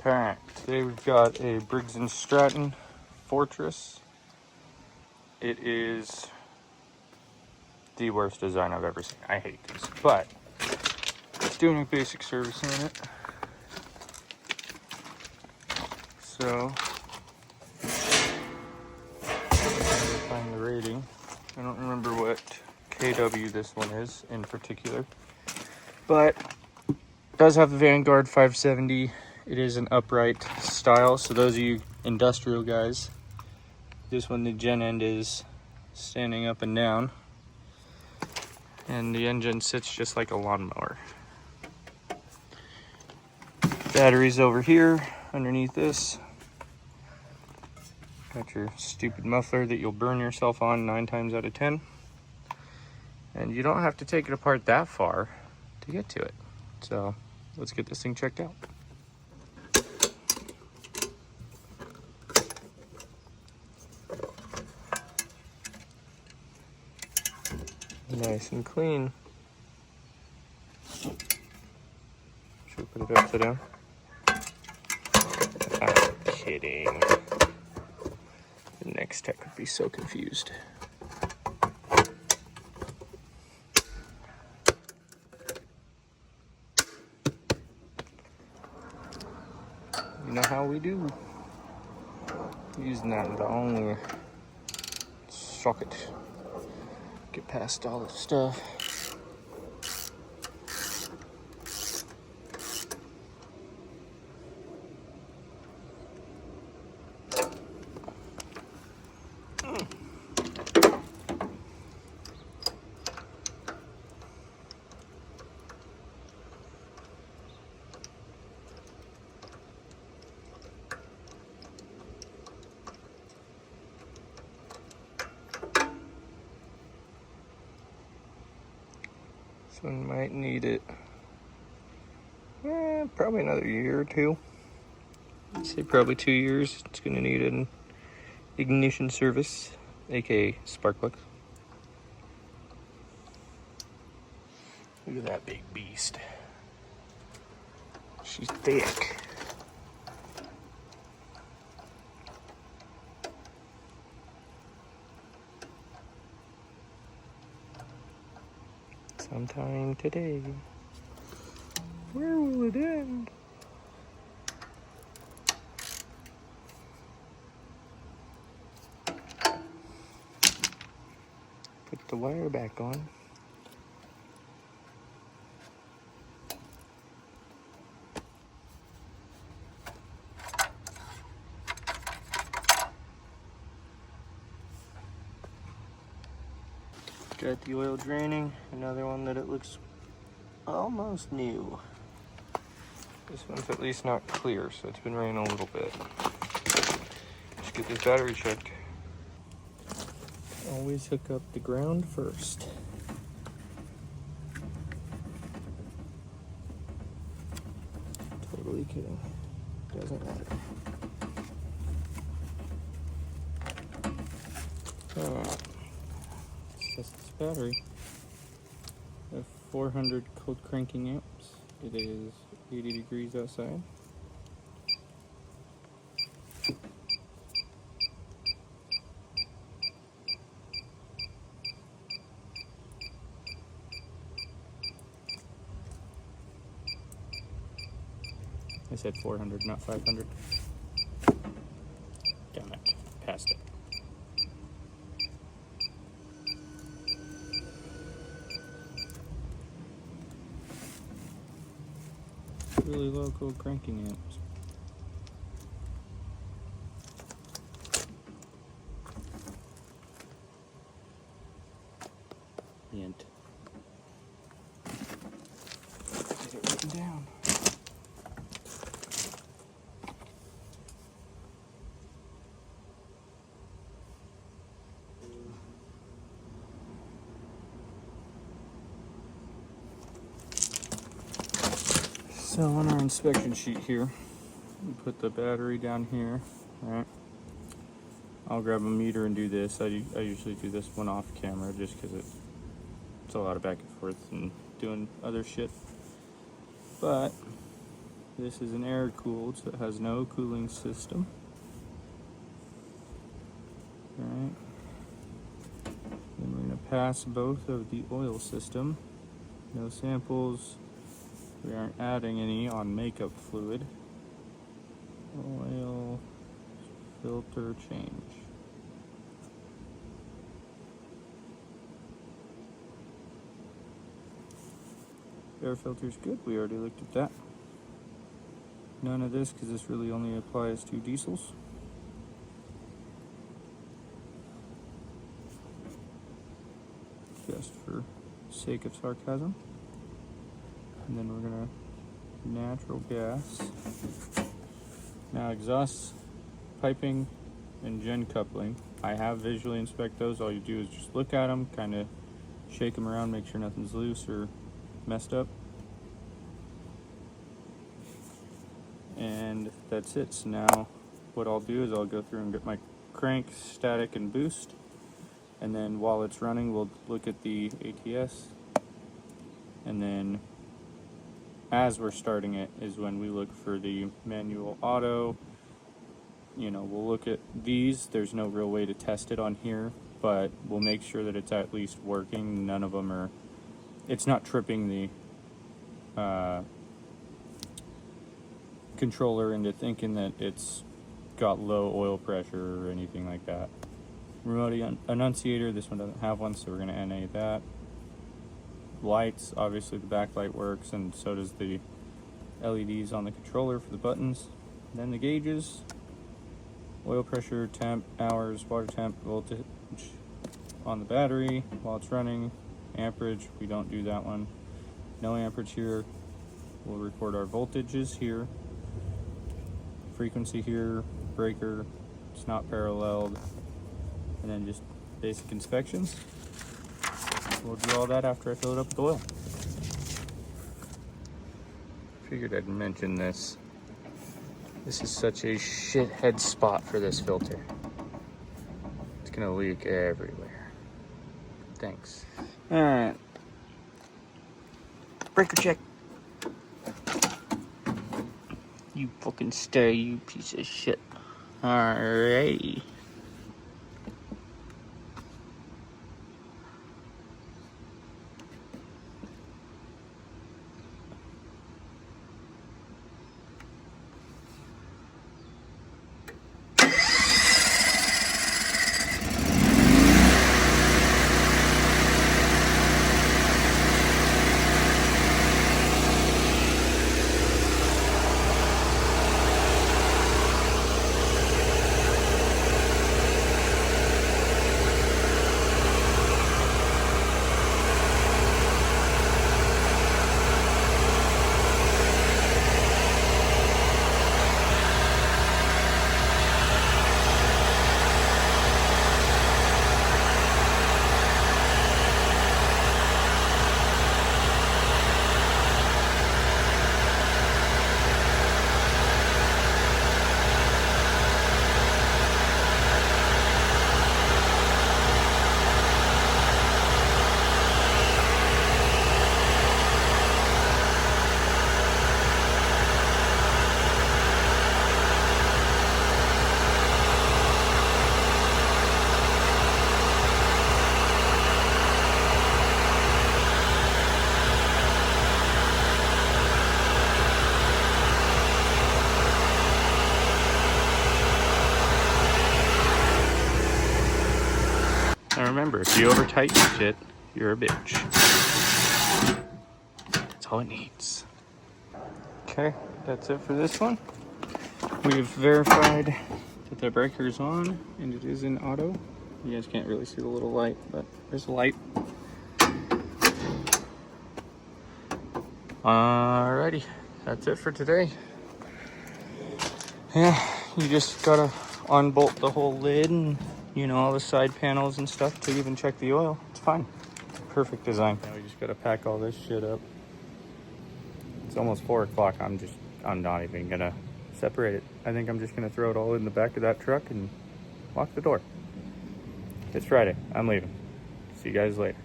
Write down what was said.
Okay, today we've got a Briggs and Stratton Fortress. It is the worst design I've ever seen. I hate these, but it's doing a basic service on it. So, find the rating. I don't remember what KW this one is in particular, but it does have the Vanguard 570. It is an upright style, so those of you industrial guys, this one, the gen end is standing up and down, and the engine sits just like a lawnmower. Batteries over here underneath this. Got your stupid muffler that you'll burn yourself on 9 times out of 10. And you don't have to take it apart that far to get to it. So let's get this thing checked out. Nice and clean. Should we put it upside down? I'm kidding. The next tech would be so confused. You know how we do. Using that in the only socket. Get past all the stuff. This one might need it. Probably another year or two. I'd say probably 2 years. It's gonna need an ignition service, aka spark plug. Look at that big beast. She's thick. Sometime today. Where will it end? Put the wire back on. Got the oil draining, another one that it looks almost new. This one's at least not clear, so it's been raining a little bit. Let's get this battery checked. Always hook up the ground first. Totally kidding. Doesn't matter. Alright. Test this battery. I have 400 cold cranking amps. It is 80 degrees outside. I said 400, not 500. Damn it, passed it. Really low cold cranking amps. Hint. Get it written down. So on our inspection sheet here, we put the battery down here, right? I'll grab a meter and do this. I usually do this one off camera just because it's a lot of back and forth and doing other shit. But This is an air cooled, so it has no cooling system. Alright. Then we're going to pass both of the oil system. No samples. We aren't adding any on makeup fluid. Oil filter change. Air filter's good. We already looked at that. None of this because this really only applies to diesels. Just for sake of sarcasm. And then we're gonna natural gas. Now exhaust piping and gen coupling. I have visually inspect those. All you do is just look at them, kind of shake them around, make sure nothing's loose or messed up. And that's it. So now what I'll do is I'll go through and get my crank, static, and boost. And then while it's running, we'll look at the ATS. And then as we're starting it is when we look for the manual auto. You know, we'll look at these. There's no real way to test it on here, but we'll make sure that it's at least working. None of them are, it's not tripping the controller into thinking that it's got low oil pressure or anything like that. Remote annunciator, this one doesn't have one, so we're going to NA that. Lights, obviously the backlight works, and so does the LEDs on the controller for the buttons. And then the gauges, oil pressure, temp, hours, water temp, voltage on the battery while it's running, amperage, we don't do that one. No amperage here. We'll record our voltages here, frequency here, breaker, it's not paralleled, and then just basic inspections. We'll do all that after I fill it up with oil. Figured I'd mention this. This is such a shithead spot for this filter. It's gonna leak everywhere. Thanks. Alright. Breaker check. You fucking stay, you piece of shit. Alrighty. And remember, if you over tighten shit, you're a bitch. That's all it needs. Okay, that's it for this one. We've verified that the breaker's on and it is in auto. You guys can't really see the little light, but there's a light. Alrighty, that's it for today. Yeah, you just gotta unbolt the whole lid and, you know, all the side panels and stuff to even check the oil. It's fine. Perfect design. Now we just gotta pack all this shit up. It's almost 4 o'clock. I'm not even gonna separate it. I think I'm just gonna throw it all in the back of that truck and lock the door. It's Friday. I'm leaving. See you guys later.